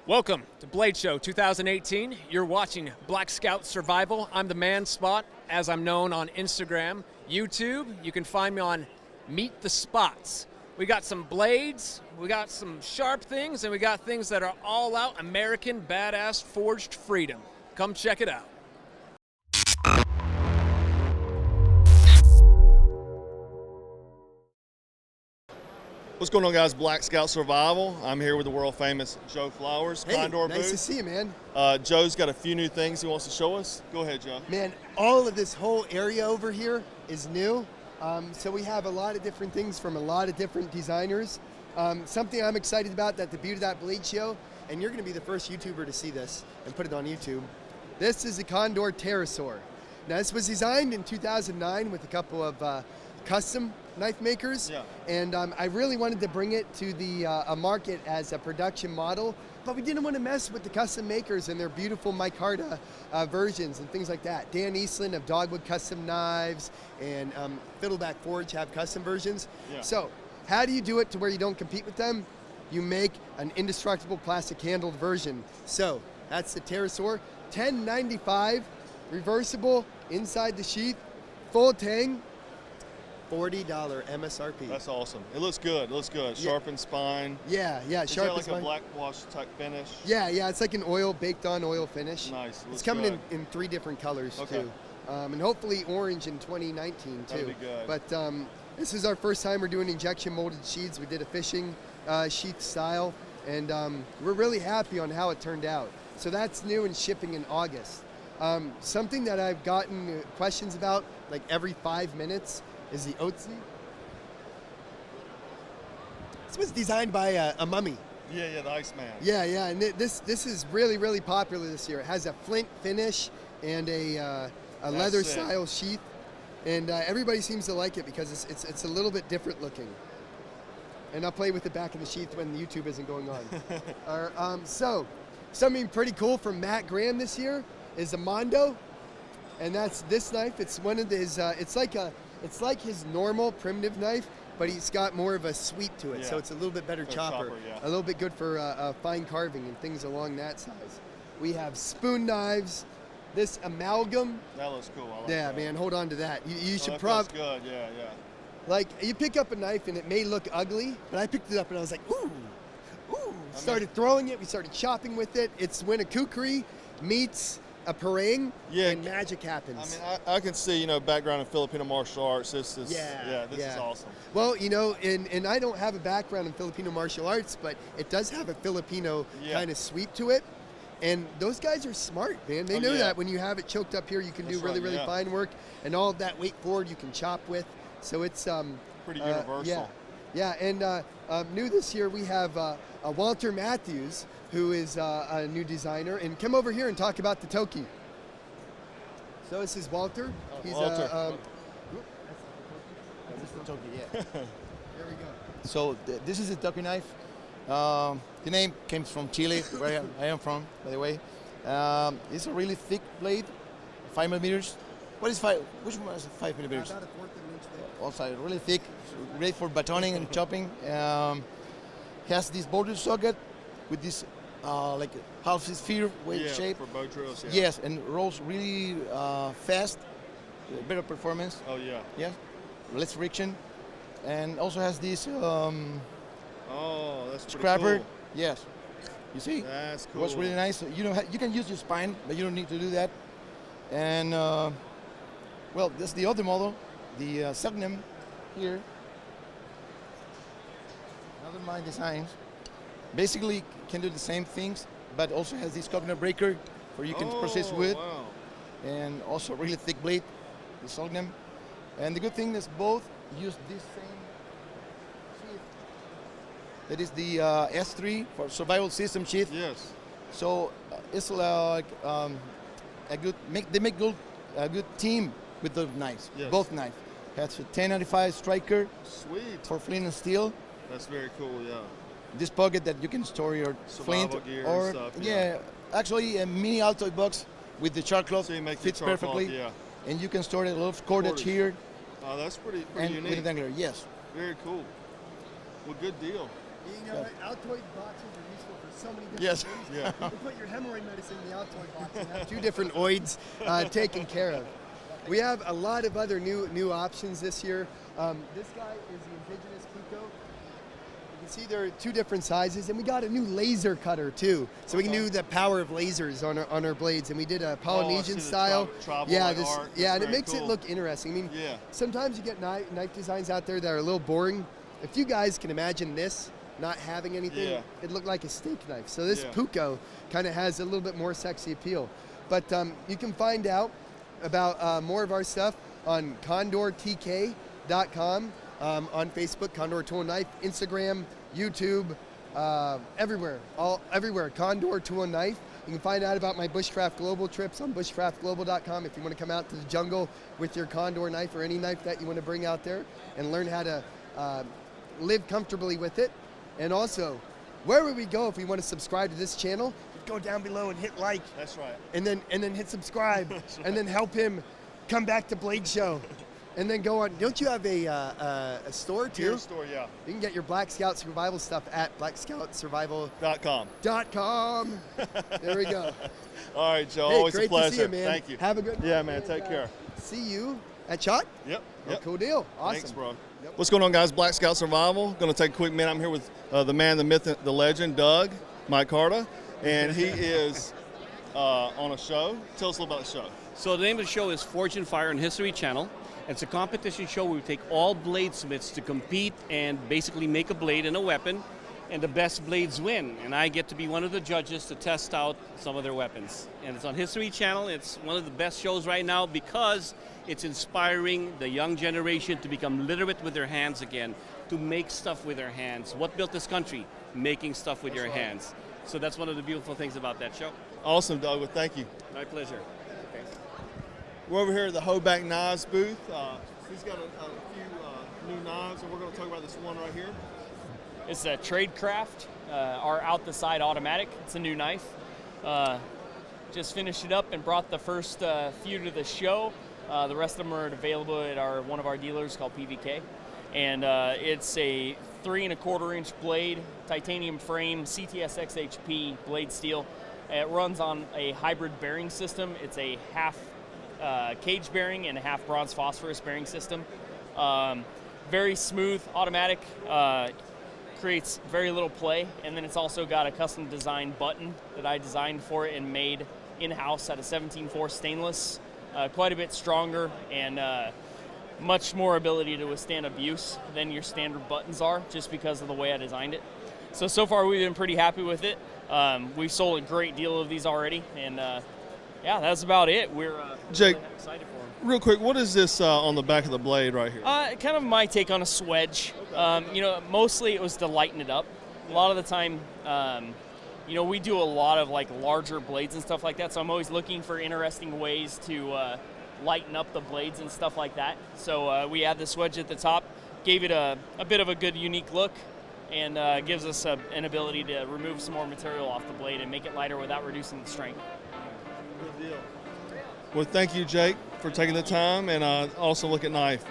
Welcome to Blade Show 2018. You're watching Black Scout Survival. I'm the Man Spot, as I'm known on Instagram, YouTube. You can find me on Meet the Spots. We got some blades, we got some sharp things, and we got things that are all out American badass forged freedom. Come check it out. What's going on, guys? Black Scout Survival. I'm here with the world famous Joe Flowers, Hey, Condor nice booth. to see you, man. Joe's got a few new things he wants to show us. Go ahead, Joe. Man, all of this whole area over here is new. So we have a lot of different things from a lot of different designers. Something I'm excited about, that the Beauty of That Blade show, and you're gonna be the first YouTuber to see this and put it on YouTube. This is a Condor Pterosaur. Now this was designed in 2009 with a couple of custom knife makers, and I really wanted to bring it to the a market as a production model, but we didn't want to mess with the custom makers and their beautiful Marcaida versions and things like that. Dan Eastland of Dogwood Custom Knives and Fiddleback Forge have custom versions. So how do you do it to where you don't compete with them? You make an indestructible plastic handled version. So that's the Pterosaur, $10.95, reversible inside the sheath, full tang, $40 MSRP. That's awesome. It looks good. It looks good. Sharpened spine. Yeah, Is sharpened that like spine. a black wash type finish? Yeah, it's like an oil, baked on oil finish. Nice. It's coming in 3 different colors too. And hopefully orange in 2019 too. That'd be good. But this is our first time we're doing injection molded sheaths. We did a fishing sheath style, and we're really happy on how it turned out. So that's new and shipping in August. Something that I've gotten questions about like every 5 minutes is the Otzi. This was designed by a mummy. Yeah, the Iceman. Yeah, and this is really popular this year. It has a flint finish and a leather style sheath, and everybody seems to like it because it's a little bit different looking. And I'll play with it back in the sheath when YouTube isn't going on. So something pretty cool from Matt Graham this year is a Mondo, and that's this knife. It's one of his. It's like his normal primitive knife, but he's got more of a sweep to it, so it's a little bit better chopper. A little bit good for fine carving and things along that size. We have spoon knives. This amalgam. That looks cool. I like yeah, that. Man, hold on to that. You should probably. That's good. Yeah. Like, you pick up a knife and it may look ugly, but I picked it up and I was like, ooh. Started throwing it. We started chopping with it. It's when a kukri meets a parang, and magic happens. I mean, I can see, background in Filipino martial arts. This is awesome. Well, and I don't have a background in Filipino martial arts, but it does have a Filipino kind of sweep to it. And those guys are smart, man. They know that when you have it choked up here, you can do really fine work, and all of that weight forward you can chop with. So it's pretty universal. Yeah, and new this year we have Walter Matthews, who is a new designer, and come over here and talk about the Toki. So this is Walter. He's Walter. This is the Toki, yeah. There we go. So this is a Toki knife. The name comes from Chile, where I am from, by the way. It's a really thick blade, 5 millimeters. What is 5? Which one is 5 millimeters? About a fourth of an inch thick. Also really thick, great for batoning and chopping. Has this border socket with this like half sphere shape. For bow drills. Yes, and rolls really fast, better performance. Oh yeah. Yeah, less friction, and also has this that's scrapper. cool. Yes, you see. That's cool. What's really nice, you can use your spine, but you don't need to do that. And well, that's the other model, the Selknam here. Another of my designs. Basically can do the same things, but also has this coconut breaker where you can process wood. Wow. And also really thick blade, the Selknam. And the good thing is both use this same sheath. That is the S3 for survival system sheath. Yes. So it's like they make a good team with the knives. Yes. Both knives. Has a 1095 striker. Sweet. For flint and steel. That's very cool. Yeah. This pocket that you can store your Survival flint gear or and stuff, actually a mini Altoid box with the char cloth So you make fits the char cloth, perfectly. And you can store a lot of cordage here. Oh, that's pretty and unique. with a dangler, yes. Very cool. Well, good deal. You know what? Altoid boxes are useful for so many different Yes. things. Yeah. You can put your hemorrhoid medicine in the Altoid box and have 2 different oids taken care of. We have a lot of other new options this year. This guy is the indigenous Puko. You can see there are 2 different sizes, and we got a new laser cutter too, so we can do the power of lasers on our blades. And we did a Polynesian style. Tribal Yeah, like this, art. yeah, and That's it makes very it cool. look interesting. I mean, Yeah. sometimes you get knife designs out there that are a little boring. If you guys can imagine this not having anything, Yeah. it looked like a steak knife. So this Yeah. Puko kind of has a little bit more sexy appeal. But you can find out about more of our stuff on condortk.com, on Facebook, Condor Tool Knife, Instagram, YouTube, everywhere, everywhere, Condor Tool Knife. You can find out about my Bushcraft Global trips on bushcraftglobal.com if you want to come out to the jungle with your Condor knife or any knife that you want to bring out there and learn how to live comfortably with it. And also, where would we go if we want to subscribe to this channel? Go down below and hit like, That's right. and then hit subscribe, and then help him come back to Blade Show, and then go on. Don't you have a store too? Gear store, yeah. You can get your Black Scout Survival stuff at blackscoutsurvival.com. .com. There we go. All right, Joe. Hey, Always great a pleasure. to see you, man. Thank you. Have a good Yeah, night, man. and, Take care. See you at Shot. Yep. Oh, Yep. cool deal. Awesome. Thanks, bro. Yep. What's going on, guys? Black Scout Survival. Going to take a quick minute. I'm here with the man, the myth, the legend, Doug Marcaida, and he is on a show. Tell us a little about the show. So the name of the show is Fortune, Fire, and History Channel. It's a competition show where we take all bladesmiths to compete and basically make a blade and a weapon, and the best blades win. And I get to be one of the judges to test out some of their weapons. And it's on History Channel. It's one of the best shows right now because it's inspiring the young generation to become literate with their hands again, to make stuff with their hands. What built this country? Making stuff with your hands. So that's one of the beautiful things about that show. Awesome, Doug. Well, thank you. My pleasure. Okay. We're over here at the Hoback Knives booth. He's got a few new knives, and we're going to talk about this one right here. It's a Tradecraft, our out the side automatic. It's a new knife. Just finished it up and brought the first few to the show. The rest of them are available at one of our dealers called PVK. And it's a 3 1/4 inch blade, titanium frame, CTS XHP blade steel. It runs on a hybrid bearing system. It's a half cage bearing and a half bronze phosphorus bearing system. Very smooth, automatic, creates very little play. And then it's also got a custom designed button that I designed for it and made in-house at a 17.4 stainless. Quite a bit stronger and much more ability to withstand abuse than your standard buttons are, just because of the way I designed it. So far we've been pretty happy with it. We've sold a great deal of these already, and yeah, that's about it. We're Jake, really excited for them. real quick, what is this on the back of the blade right here? Kind of my take on a swedge. You know, mostly it was to lighten it up. A lot of the time, you know, we do a lot of like larger blades and stuff like that, so I'm always looking for interesting ways to lighten up the blades and stuff like that. So we add the swedge at the top, gave it a bit of a good unique look, and gives us an ability to remove some more material off the blade and make it lighter without reducing the strength. Good deal. Well, thank you, Jake, for taking the time, and also look at knife.